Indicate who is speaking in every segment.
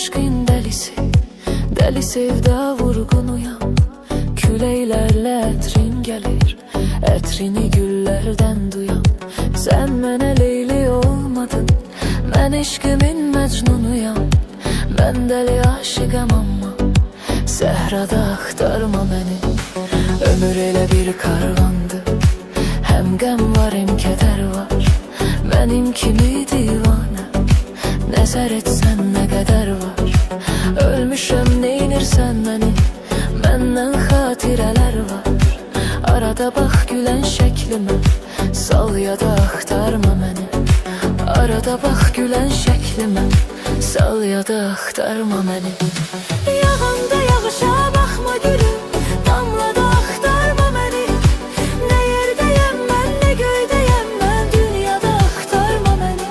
Speaker 1: eşqin delisi, deli sevda vurgunuyam. Küleylerle etrin gelir, etrini güllerden duyam. Sen mənə Leyli olmadın, mən eşqimin məcnunuyam. Mən deli aşıqam amma səhrada axtarma məni. Ömür elə bir karvandı, həm qəm var, həm kədər var. Mənim kimi divanə, nəzər etsən nə qədər var. Ölmüşəm, neynirsən məni, məndən xatirələr var. Arada bax gülən şəklimə, sal yada axtarma məni. Arada bax gülən şəklimə, sal yada axtarma məni. Yağanda yağışa baxma gülüm, damlada axtarma məni. Nə yerdəyəm mən, nə göydəyəm mən, dünyada axtarma məni.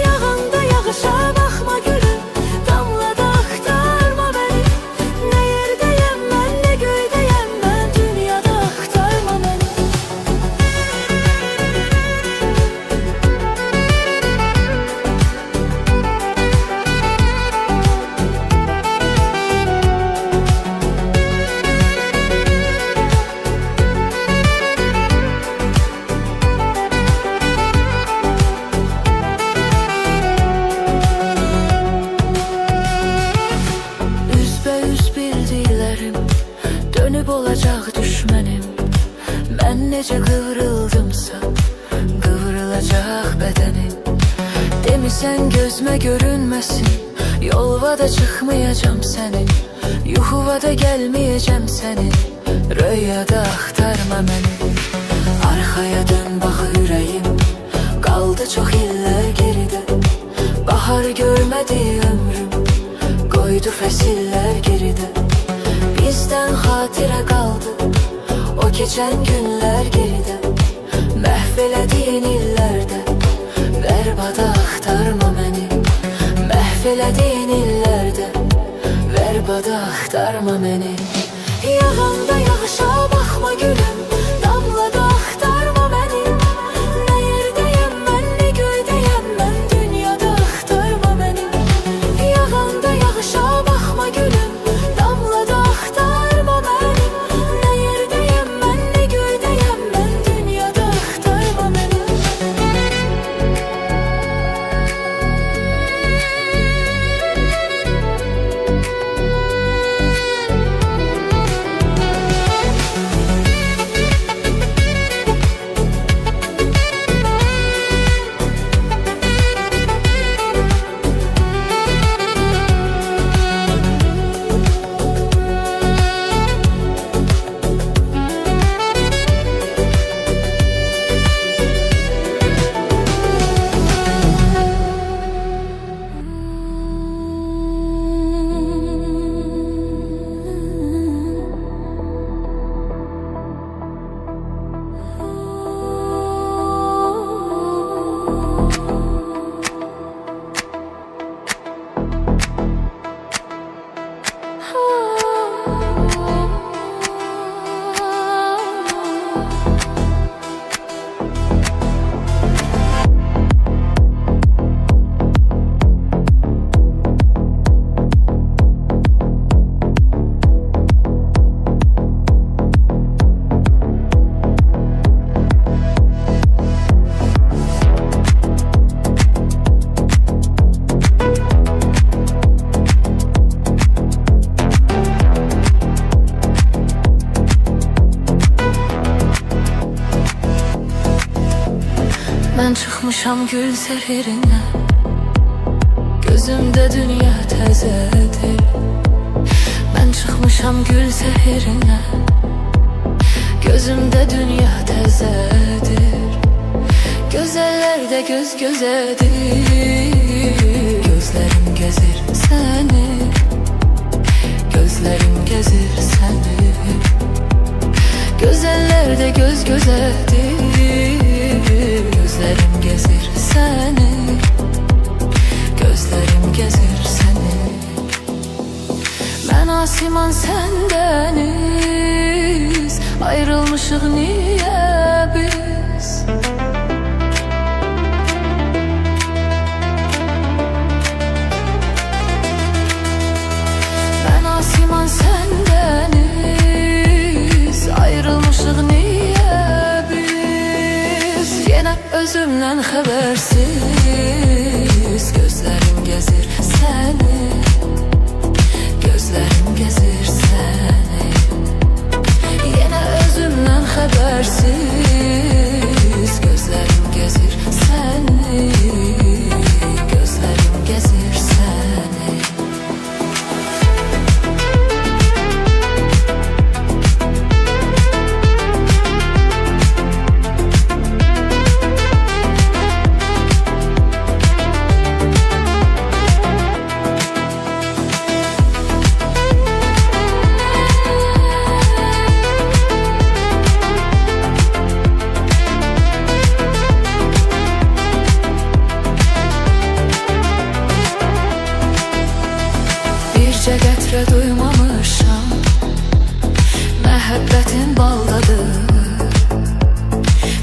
Speaker 1: Yağanda yağışa baxma gülüm, damlada axtarma məni. Nə yerdəyəm mən, nə göydəyəm mən, dünyada axtarma məni. Dönüp olacaq düşmənim. Mən necə qıvrıldımsa, qıvrılacaq bədənim. Demisən gözmə görünməsin, yolva da çıxmayacam sənin. Yuxuva da gəlməyəcəm sənin, rüyada axtarma məni. Arxaya dön bax ürəyim, qaldı çox illər geridə. Bahar görmədi ömrüm, qoydu fəsillər geridə. Bizdən xatirə qaldı o keçən günlər geridə. Məhv elədiyin illərdə bərbada axtarma məni. Məhv elədiyin illərdə bərbada axtarma məni. Yağanda yağışa baxma gülüm, damlada axtarma məni. Nə yerdəyəm mən, nə göydəyəm mən, dünyada axtarma məni. Yağanda yağışa baxma gülüm, damlada axtarma məni. Nə yerdəyəm mən, nə göydəyəm mən, dünyada axtarma məni. Mən çıxmışam gül səhirinə, gözümdə dünya təzədir. Mən çıxmışam gül səhirinə, gözümdə dünya təzədir. Gözəllər də göz gözədir, gözlərim gəzir səni, gözlərim gəzir səni. Gözəllər də göz gözədir, gözlərim gəzir səni, gözlərim gəzir səni. Mən asiman sən dəniz, ayrılmışıq niyə biz? özümden habersiz gözlerim gezir seni, gözlerim gezir seni. Yine özümden habersiz gözlerim gezir seni, gözlerim gezir seni. Bircə qətrə duymamışam, məhəbbətin baldadır.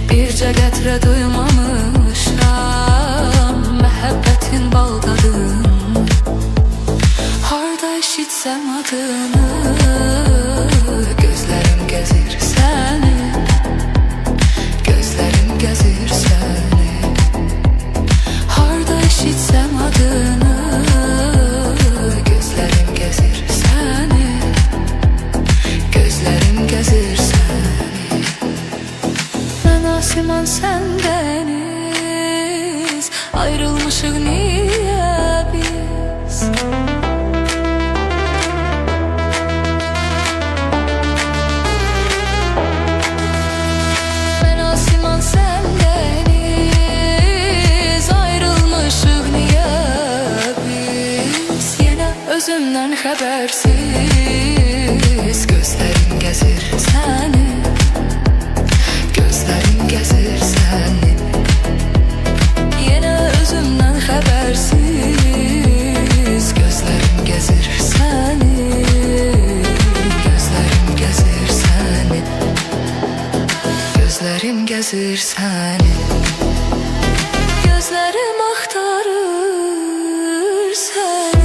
Speaker 1: Bircə qətrə duymamışam, məhəbbətin baldadır. Harda eşitsəm adını, gözlərim gəzir səni, gözlərim gəzir səni. Harda eşitsəm adını, gözlerim gezir seni, gözlerim gezir seni. Ben asiman sen deniz, ayrılmışık niye biz? Ben asiman sen deniz, ayrılmışık niye biz? Yine özümden habersiz gözlerim gezir seni, gözlerim gezir seni. Yine özümden habersiz gözlerim gezir seni, gözlerim gezir seni, gözlerim gezir seni. Gözlerim aktarır seni.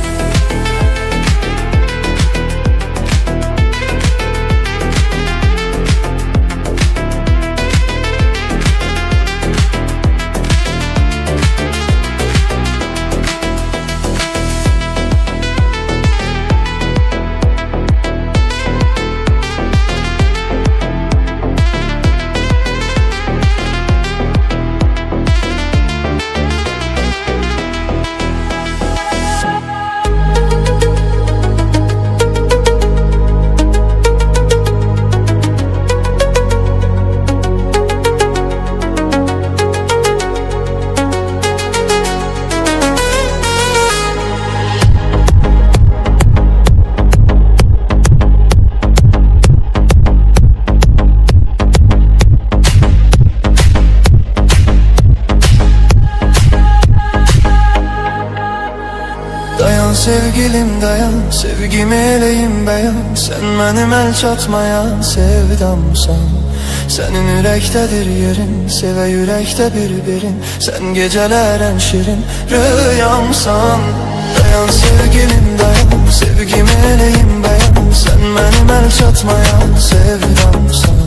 Speaker 2: Dayan sevgilim dayan, sevgimi eləyim bəyan. Sen mənim əl çatmayan sevdamsan. Senin ürəkdədir yerin, sevə ürəkdə bir-birin. Sen gecələr ən şirin rüyamsan. Dayan sevgilim dayan, sevgimi eləyim bəyan. Sen mənim əl çatmayan sevdamsan.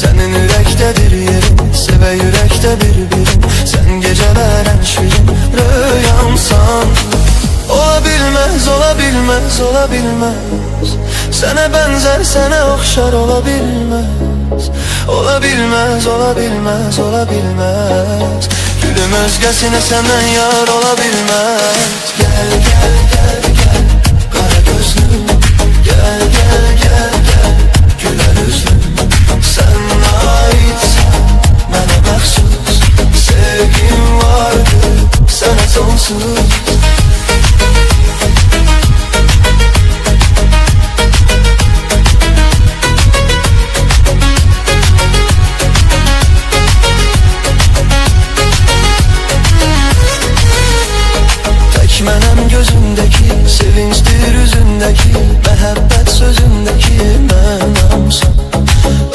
Speaker 2: Senin ürəkdədir yerin, sevə ürəkdə bir-birin. Sen gecələr ən şirin rüyamsan. Olabilmez, olabilmez, olabilmez. Sana benzer, sana okşar olabilmez. Olabilmez, olabilmez, olabilmez. Gülüm özgesine senden yar olabilmez. Gel, gel, gel, gel, kara gözlüm. Gel, gel, gel, gel, güler yüzlüm. Sen aitsen, bana məxsus. Sevgim vardır, sana sonsuz. Mənəm gözündeki, sevinçdir üzündeki, məhəbbət sözündeki mənamsan.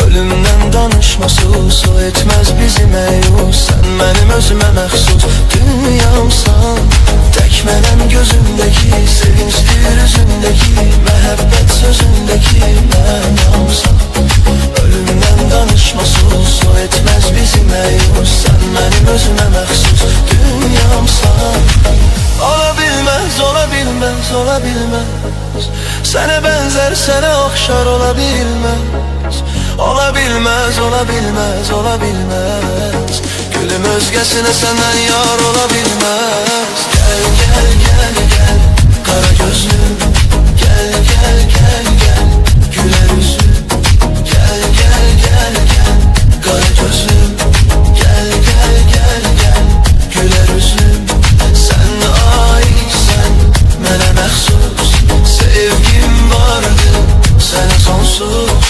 Speaker 2: Ölümdən danışmasız, o etməz bizi məyus. Sən mənim özümə məxsus dünyamsan. Tək mənəm gözündeki, sevinçdir üzündeki, məhəbbət sözündeki mənamsan. Ölümdən danışmasız, o etməz bizi məyus. Sən mənim özümə olabilmez. Sene benzer, sene okşar olabilmez. Olabilmez, olabilmez, olabilmez. Gülüm özgesine senden yar olabilmez. Gel, gel, gel, gel, kara gözlüm. Gel, gel, gel, gel, güler yüzlüm. Gel, gel, gel, gel, kara gözlüm. Gel, gel, gel, gel, güler yüzlüm. Sen aitsen, mənə məxsus. Sevgim vardı, sənə sonsuz.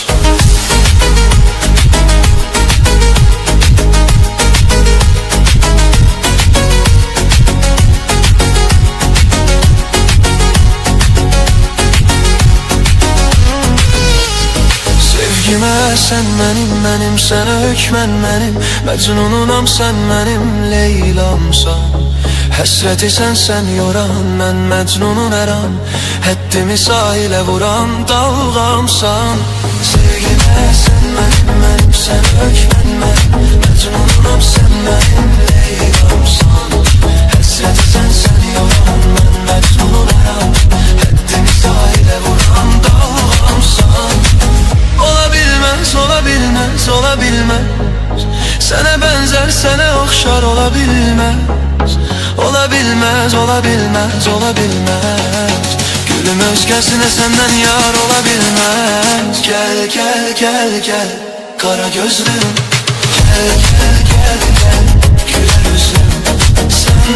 Speaker 2: Sevgimə sən mənim, sənə hökmən mənim. Məcnununam sən mənim, Leylamsan. Həsrəti sən yoran, mən məcnunun əram. Həddimi sahilə vuran dalğamsan. Sevgimə sən mənim, sənə hökmən mənim. Məcnununam sən mənim, Leylamsan. Həsrəti sən yoran, mən məcnunun əram. Həddimi sahilə vuran dalğamsan. Olabilmez, olabilmez, olabilmez. Sene benzer, sene okşar olabilmez. Olabilmez, olabilmez, olabilmez. Gülüm özgesine senden yar olabilmez. Gel, gel, gel, gel, kara gözlüm. Gel, gel, gel, gel, güler yüzlüm. Sen